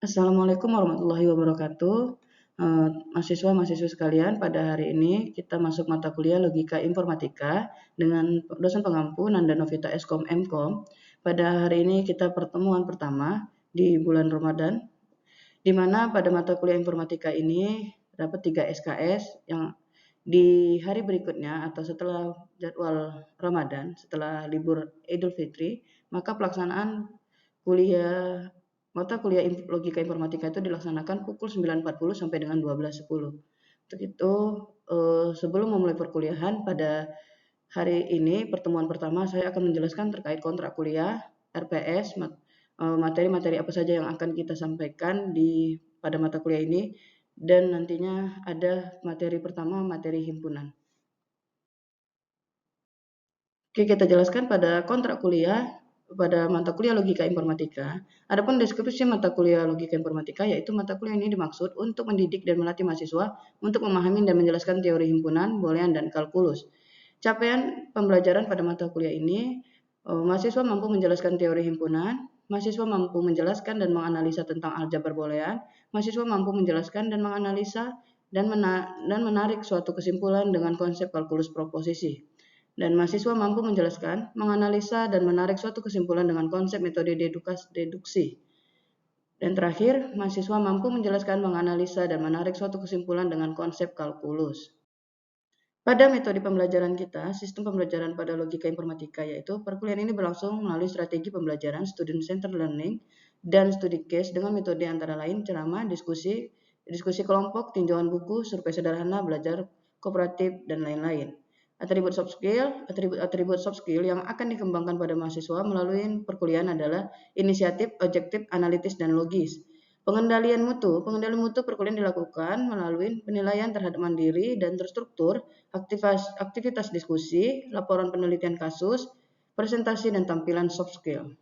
Assalamualaikum warahmatullahi wabarakatuh. Mahasiswa-mahasiswi sekalian, pada hari ini kita masuk mata kuliah Logika Informatika dengan dosen pengampu Nanda Novita Eskom Mkom. Pada hari ini kita pertemuan pertama di bulan Ramadan, di mana pada mata kuliah informatika ini dapat 3 SKS yang di hari berikutnya atau setelah jadwal Ramadan, setelah libur Idul Fitri, maka pelaksanaan mata kuliah logika informatika itu dilaksanakan pukul 9.40 sampai dengan 12.10. Untuk itu, sebelum memulai perkuliahan pada hari ini, pertemuan pertama saya akan menjelaskan terkait kontrak kuliah, RPS, materi-materi apa saja yang akan kita sampaikan pada mata kuliah ini, dan nantinya ada materi pertama, materi himpunan. Oke, kita jelaskan pada kontrak kuliah pada mata kuliah Logika Informatika. Adapun deskripsi mata kuliah Logika Informatika, yaitu mata kuliah ini dimaksud untuk mendidik dan melatih mahasiswa untuk memahami dan menjelaskan teori himpunan, boolean, dan kalkulus. Capaian pembelajaran pada mata kuliah ini, mahasiswa mampu menjelaskan teori himpunan, mahasiswa mampu menjelaskan dan menganalisa tentang aljabar boolean, mahasiswa mampu menjelaskan dan menganalisa dan menarik suatu kesimpulan dengan konsep kalkulus proposisi. Dan mahasiswa mampu menjelaskan, menganalisa, dan menarik suatu kesimpulan dengan konsep metode deduksi. Dan terakhir, mahasiswa mampu menjelaskan, menganalisa, dan menarik suatu kesimpulan dengan konsep kalkulus. Pada metode pembelajaran kita, sistem pembelajaran pada logika informatika, yaitu perkuliahan ini berlangsung melalui strategi pembelajaran student-centered learning dan studi case dengan metode antara lain ceramah, diskusi kelompok, tinjauan buku, survei sederhana, belajar kooperatif, dan lain-lain. Atribut soft skill yang akan dikembangkan pada mahasiswa melalui perkuliahan adalah inisiatif, objektif, analitis, dan logis. Pengendalian mutu perkuliahan dilakukan melalui penilaian terhadap mandiri dan terstruktur, aktivitas diskusi, laporan penelitian kasus, presentasi, dan tampilan soft skill.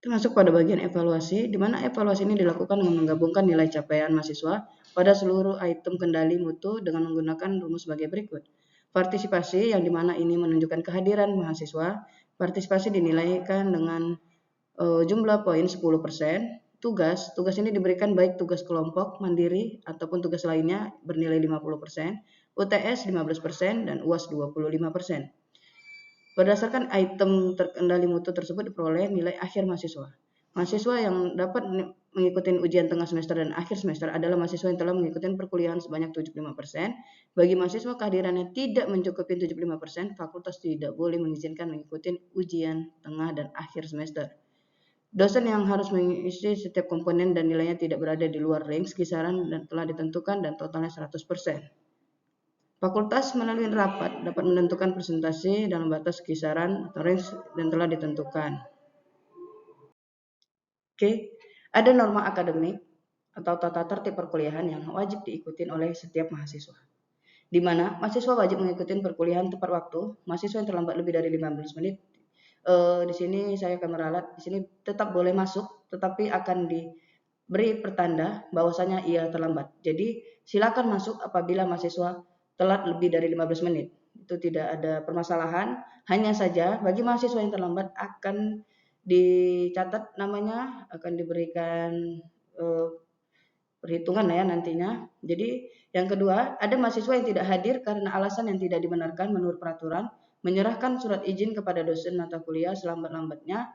Kita masuk pada bagian evaluasi, di mana evaluasi ini dilakukan dengan menggabungkan nilai capaian mahasiswa pada seluruh item kendali mutu dengan menggunakan rumus sebagai berikut. Partisipasi, yang dimana ini menunjukkan kehadiran mahasiswa. Partisipasi dinilaikan dengan jumlah poin 10%. Tugas ini diberikan baik tugas kelompok, mandiri, ataupun tugas lainnya bernilai 50%, UTS 15%, dan UAS 25%. Berdasarkan item terkendali mutu tersebut diperoleh nilai akhir mahasiswa. Mahasiswa yang dapat mengikuti ujian tengah semester dan akhir semester adalah mahasiswa yang telah mengikuti perkuliahan sebanyak 75%. Bagi mahasiswa kehadirannya tidak mencukupi 75%, fakultas tidak boleh mengizinkan mengikuti ujian tengah dan akhir semester. Dosen yang harus mengisi setiap komponen dan nilainya tidak berada di luar range kisaran dan telah ditentukan dan totalnya 100%. Fakultas melalui rapat dapat menentukan presentasi dalam batas kisaran atau range dan telah ditentukan. Oke, ada norma akademik atau tata tertib perkuliahan yang wajib diikuti oleh setiap mahasiswa. Di mana mahasiswa wajib mengikuti perkuliahan tepat waktu, mahasiswa yang terlambat lebih dari 15 menit. Di sini saya akan meralat, di sini tetap boleh masuk, tetapi akan diberi pertanda bahwasanya ia terlambat. Jadi silakan masuk apabila mahasiswa telat lebih dari 15 menit. Itu tidak ada permasalahan, hanya saja bagi mahasiswa yang terlambat akan dicatat namanya, akan diberikan perhitungan ya nantinya. Jadi yang kedua, ada mahasiswa yang tidak hadir karena alasan yang tidak dibenarkan menurut peraturan, menyerahkan surat izin kepada dosen mata kuliah selambat-lambatnya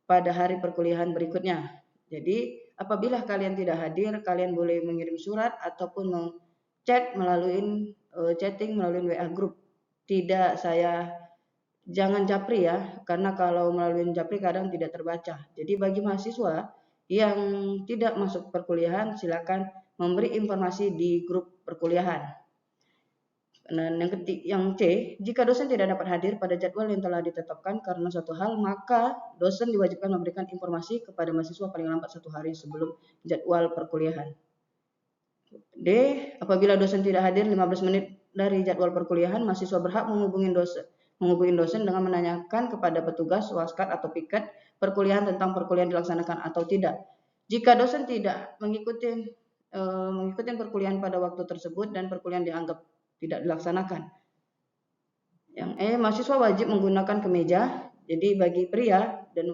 pada hari perkuliahan berikutnya. Jadi apabila kalian tidak hadir, kalian boleh mengirim surat ataupun chat melalui chatting melalui WA group. Tidak, jangan japri ya, karena kalau melalui japri kadang tidak terbaca. Jadi bagi mahasiswa yang tidak masuk perkuliahan, silakan memberi informasi di grup perkuliahan. Dan yang C, jika dosen tidak dapat hadir pada jadwal yang telah ditetapkan karena suatu hal, maka dosen diwajibkan memberikan informasi kepada mahasiswa paling lambat 1 hari sebelum jadwal perkuliahan. D, apabila dosen tidak hadir 15 menit dari jadwal perkuliahan, mahasiswa berhak menghubungi dosen dengan menanyakan kepada petugas, waskat, atau piket perkuliahan tentang perkuliahan dilaksanakan atau tidak. Jika dosen tidak mengikuti perkuliahan pada waktu tersebut dan perkuliahan dianggap tidak dilaksanakan. Yang E, mahasiswa wajib menggunakan kemeja. Jadi bagi pria dan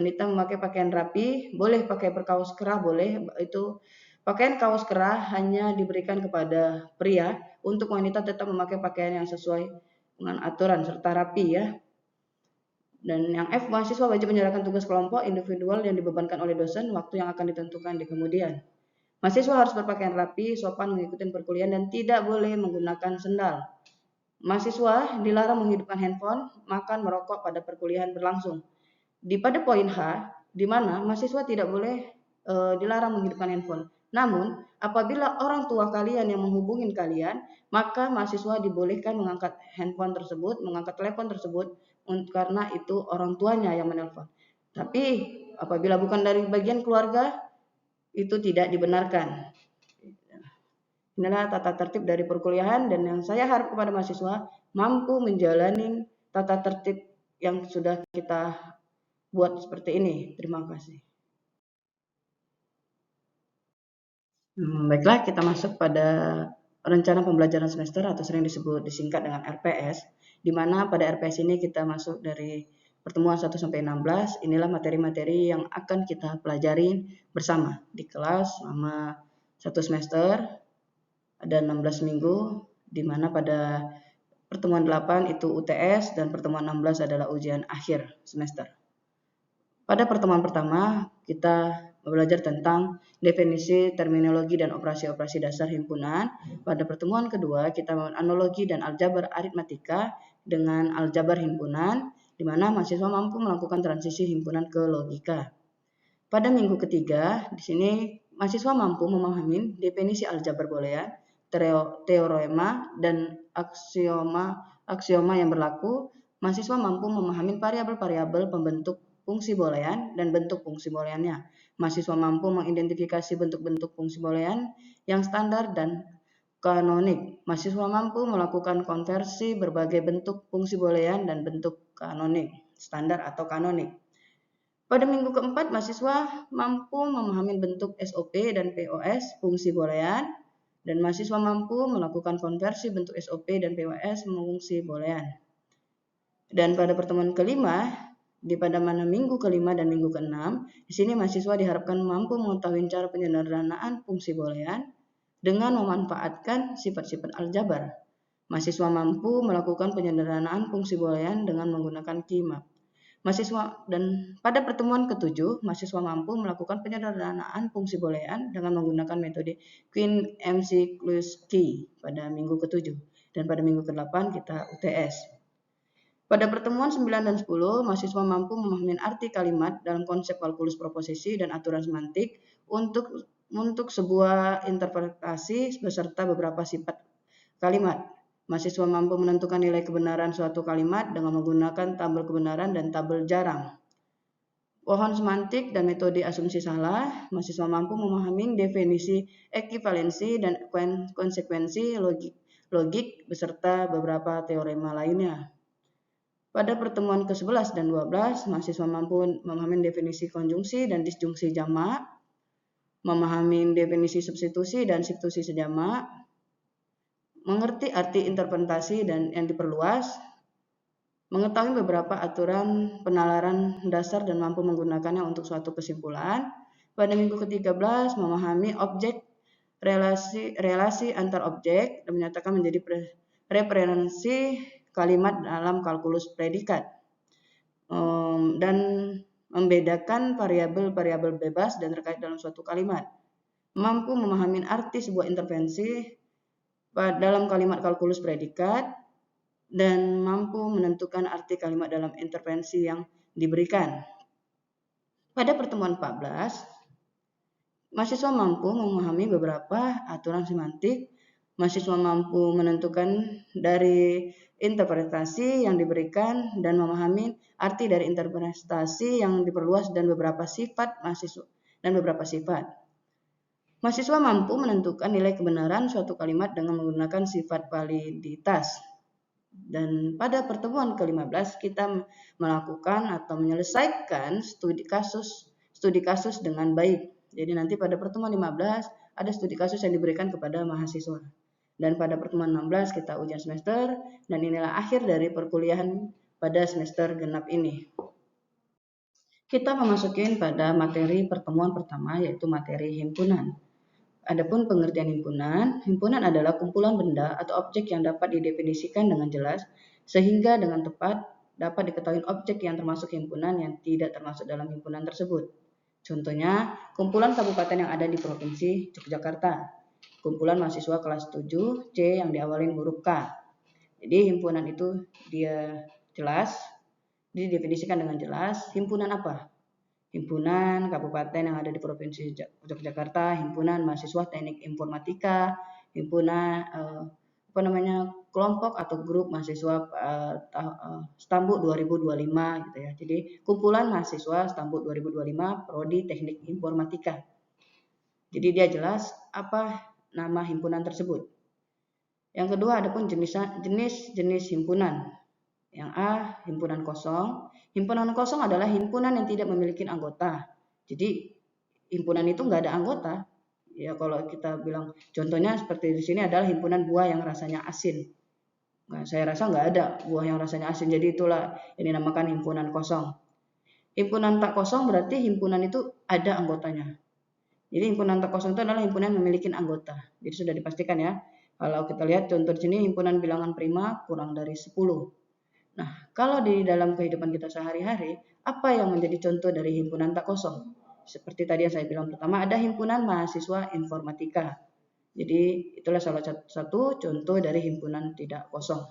Wanita memakai pakaian rapi, boleh pakai berkaos kerah, boleh. Itu pakaian kaos kerah hanya diberikan kepada pria. Untuk wanita tetap memakai pakaian yang sesuai dengan aturan serta rapi ya. Dan yang F, mahasiswa wajib menyerahkan tugas kelompok individual yang dibebankan oleh dosen waktu yang akan ditentukan di kemudian. Mahasiswa harus berpakaian rapi, sopan mengikuti perkuliahan dan tidak boleh menggunakan sendal. Mahasiswa dilarang menghidupkan handphone, makan, merokok pada perkuliahan berlangsung. Pada poin H, di mana mahasiswa tidak boleh dilarang menghidupkan handphone. Namun, apabila orang tua kalian yang menghubungi kalian, maka mahasiswa dibolehkan mengangkat handphone tersebut, mengangkat telepon tersebut, karena itu orang tuanya yang menelpon. Tapi, apabila bukan dari bagian keluarga, itu tidak dibenarkan. Inilah tata tertib dari perkuliahan dan yang saya harap kepada mahasiswa mampu menjalani tata tertib yang sudah kita buat seperti ini. Terima kasih. Baiklah, kita masuk pada rencana pembelajaran semester atau sering disingkat dengan RPS, di mana pada RPS ini kita masuk dari pertemuan 1 sampai 16. Inilah materi-materi yang akan kita pelajari bersama di kelas selama 1 semester. Ada 16 minggu, di mana pada pertemuan 8 itu UTS dan pertemuan 16 adalah ujian akhir semester. Pada pertemuan pertama, kita belajar tentang definisi, terminologi, dan operasi-operasi dasar himpunan. Pada pertemuan kedua, kita melakukan analogi dan aljabar aritmatika dengan aljabar himpunan, di mana mahasiswa mampu melakukan transisi himpunan ke logika. Pada minggu ketiga, di sini mahasiswa mampu memahami definisi aljabar boolean, teorema, dan aksioma yang berlaku. Mahasiswa mampu memahami variabel-variabel pembentuk fungsi boolean dan bentuk fungsi booleannya. Mahasiswa mampu mengidentifikasi bentuk-bentuk fungsi boolean yang standar dan kanonik. Mahasiswa mampu melakukan konversi berbagai bentuk fungsi boolean dan bentuk kanonik, standar atau kanonik. Pada minggu keempat, mahasiswa mampu memahami bentuk SOP dan POS fungsi boolean, dan mahasiswa mampu melakukan konversi bentuk SOP dan POS fungsi boolean. Dan pada pertemuan kelima, pada minggu kelima dan minggu keenam, di sini mahasiswa diharapkan mampu mengetahui cara penyederhanaan fungsi boolean dengan memanfaatkan sifat-sifat aljabar. Mahasiswa mampu melakukan penyederhanaan fungsi boolean dengan menggunakan keymap. Mahasiswa dan pada pertemuan ketujuh, mahasiswa mampu melakukan penyederhanaan fungsi boolean dengan menggunakan metode Quine-McCluskey pada minggu ketujuh. Dan pada minggu ke-8 kita UTS. Pada pertemuan 9 dan 10, mahasiswa mampu memahami arti kalimat dalam konsep kalkulus proposisi dan aturan semantik untuk sebuah interpretasi beserta beberapa sifat kalimat. Mahasiswa mampu menentukan nilai kebenaran suatu kalimat dengan menggunakan tabel kebenaran dan tabel jarang. Pohon semantik dan metode asumsi salah. Mahasiswa mampu memahami definisi ekivalensi dan konsekuensi logik beserta beberapa teorema lainnya. Pada pertemuan ke-11 dan 12, mahasiswa mampu memahami definisi konjungsi dan disjungsi jamak, memahami definisi substitusi dan substitusi sejamak, mengerti arti interpretasi dan yang diperluas, mengetahui beberapa aturan penalaran dasar dan mampu menggunakannya untuk suatu kesimpulan. Pada minggu ke-13, memahami objek, relasi antar objek dan menyatakan menjadi referensi kalimat dalam kalkulus predikat, dan membedakan variabel-variabel bebas dan terkait dalam suatu kalimat. Mampu memahami arti sebuah intervensi dalam kalimat kalkulus predikat dan mampu menentukan arti kalimat dalam intervensi yang diberikan. Pada pertemuan 14, mahasiswa mampu memahami beberapa aturan semantik. Mahasiswa mampu menentukan dari interpretasi yang diberikan dan memahami arti dari interpretasi yang diperluas dan beberapa sifat mahasiswa dan beberapa sifat. Mahasiswa mampu menentukan nilai kebenaran suatu kalimat dengan menggunakan sifat validitas. Dan pada pertemuan ke-15 kita melakukan atau menyelesaikan studi kasus dengan baik. Jadi nanti pada pertemuan 15 ada studi kasus yang diberikan kepada mahasiswa. Dan pada pertemuan 16 kita ujian semester, dan inilah akhir dari perkuliahan pada semester genap ini. Kita memasuki pada materi pertemuan pertama, yaitu materi himpunan. Adapun pengertian himpunan, himpunan adalah kumpulan benda atau objek yang dapat didefinisikan dengan jelas, sehingga dengan tepat dapat diketahui objek yang termasuk himpunan yang tidak termasuk dalam himpunan tersebut. Contohnya, kumpulan kabupaten yang ada di Provinsi Yogyakarta, kumpulan mahasiswa kelas 7 C yang diawali huruf K. Jadi himpunan itu dia jelas, didefinisikan dengan jelas. Himpunan apa? Himpunan kabupaten yang ada di Provinsi Yogyakarta, himpunan mahasiswa teknik informatika, himpunan kelompok atau grup mahasiswa Stambuk 2025 gitu ya. Jadi kumpulan mahasiswa Stambuk 2025 prodi teknik informatika. Jadi dia jelas apa nama himpunan tersebut. Yang kedua adapun jenis himpunan. Yang A, himpunan kosong. Himpunan kosong adalah himpunan yang tidak memiliki anggota. Jadi himpunan itu nggak ada anggota. Ya kalau kita bilang contohnya seperti di sini adalah himpunan buah yang rasanya asin. Nah, saya rasa nggak ada buah yang rasanya asin. Jadi itulah yang dinamakan himpunan kosong. Himpunan tak kosong berarti himpunan itu ada anggotanya. Jadi himpunan tak kosong itu adalah himpunan yang memiliki anggota. Jadi sudah dipastikan ya. Kalau kita lihat contoh di sini himpunan bilangan prima kurang dari 10. Nah, kalau di dalam kehidupan kita sehari-hari, apa yang menjadi contoh dari himpunan tak kosong? Seperti tadi yang saya bilang pertama, ada himpunan mahasiswa informatika. Jadi itulah salah satu contoh dari himpunan tidak kosong.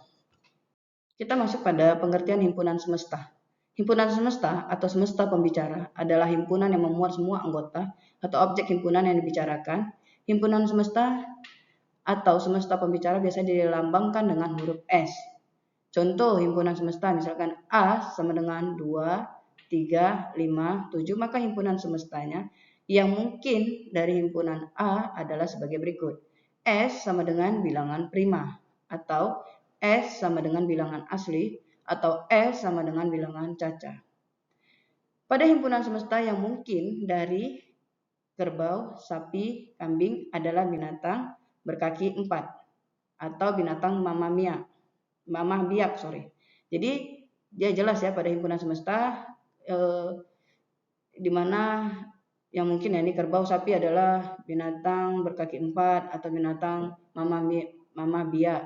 Kita masuk pada pengertian himpunan semesta. Himpunan semesta atau semesta pembicara adalah himpunan yang memuat semua anggota atau objek himpunan yang dibicarakan. Himpunan semesta atau semesta pembicara biasanya dilambangkan dengan huruf S. Contoh himpunan semesta misalkan A sama dengan 2, 3, 5, 7, maka himpunan semestanya yang mungkin dari himpunan A adalah sebagai berikut. S sama dengan bilangan prima atau S sama dengan bilangan asli atau S sama dengan bilangan caca. Pada himpunan semesta yang mungkin dari kerbau, sapi, kambing adalah binatang berkaki 4 atau binatang mamah biak. Jadi dia jelas ya pada himpunan semesta di mana yang mungkin ya ini kerbau, sapi adalah binatang berkaki 4 atau binatang mamah biak.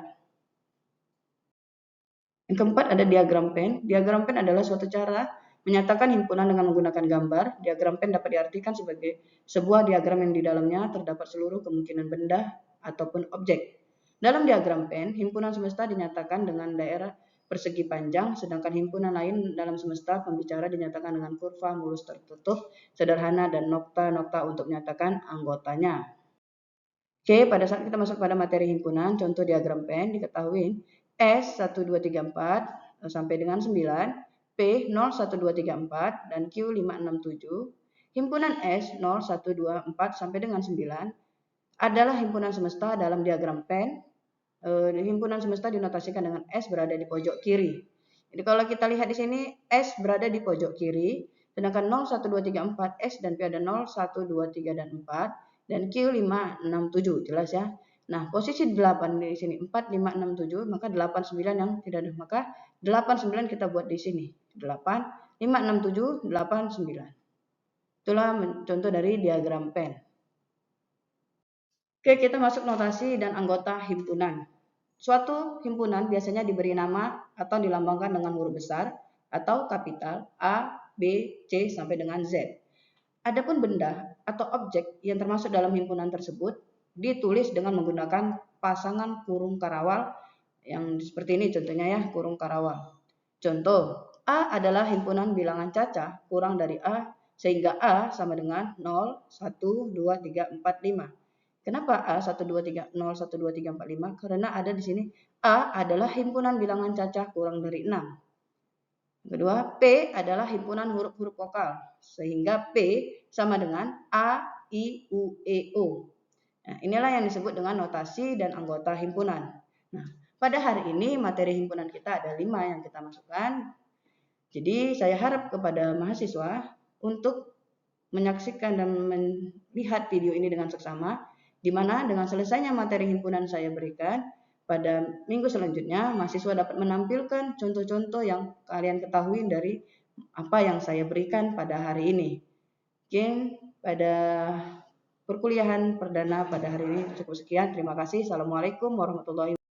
Yang keempat ada diagram Venn. Diagram Venn adalah suatu cara menyatakan himpunan dengan menggunakan gambar. Diagram Venn dapat diartikan sebagai sebuah diagram yang di dalamnya terdapat seluruh kemungkinan benda ataupun objek. Dalam diagram Venn, himpunan semesta dinyatakan dengan daerah persegi panjang, sedangkan himpunan lain dalam semesta pembicara dinyatakan dengan kurva mulus tertutup, sederhana, dan nokta-nokta untuk menyatakan anggotanya. Oke, pada saat kita masuk pada materi himpunan, contoh diagram Venn diketahui S 1, 2, 3, 4 sampai dengan 9, P 0, 1, 2, 3, 4, dan Q 5, 6, 7. Himpunan S 0, 1, 2, 4 sampai dengan 9 adalah himpunan semesta dalam diagram Venn. Himpunan semesta dinotasikan dengan S berada di pojok kiri. Jadi kalau kita lihat di sini S berada di pojok kiri, sedangkan 0, 1, 2, 3, 4 S dan P ada 0, 1, 2, 3, dan 4, dan Q 5, 6, 7, jelas ya. Nah, posisi 8 di sini 4, 5, 6, 7, maka 8, 9 yang tidak ada. Maka 8, 9 kita buat di sini. 8, 5, 6, 7, 8, 9. Itulah contoh dari diagram Venn. Oke, kita masuk notasi dan anggota himpunan. Suatu himpunan biasanya diberi nama atau dilambangkan dengan huruf besar atau kapital A, B, C sampai dengan Z. Adapun benda atau objek yang termasuk dalam himpunan tersebut ditulis dengan menggunakan pasangan kurung karawal yang seperti ini contohnya ya, kurung karawal. Contoh, A adalah himpunan bilangan caca kurang dari A sehingga A sama dengan 0, 1, 2, 3, 4, 5. Kenapa A 1, 2, 3, 0, 1, 2, 3, 4, 5? Karena ada di sini A adalah himpunan bilangan caca kurang dari 6. Kedua, P adalah himpunan huruf-huruf vokal sehingga P sama dengan A, I, U, E, O. Nah, inilah yang disebut dengan notasi dan anggota himpunan. Nah, pada hari ini materi himpunan kita ada 5 yang kita masukkan. Jadi saya harap kepada mahasiswa untuk menyaksikan dan melihat video ini dengan seksama, di mana dengan selesainya materi himpunan saya berikan, pada minggu selanjutnya mahasiswa dapat menampilkan contoh-contoh yang kalian ketahui dari apa yang saya berikan pada hari ini. Mungkin pada perkuliahan perdana pada hari ini cukup sekian. Terima kasih. Assalamualaikum warahmatullahi wabarakatuh.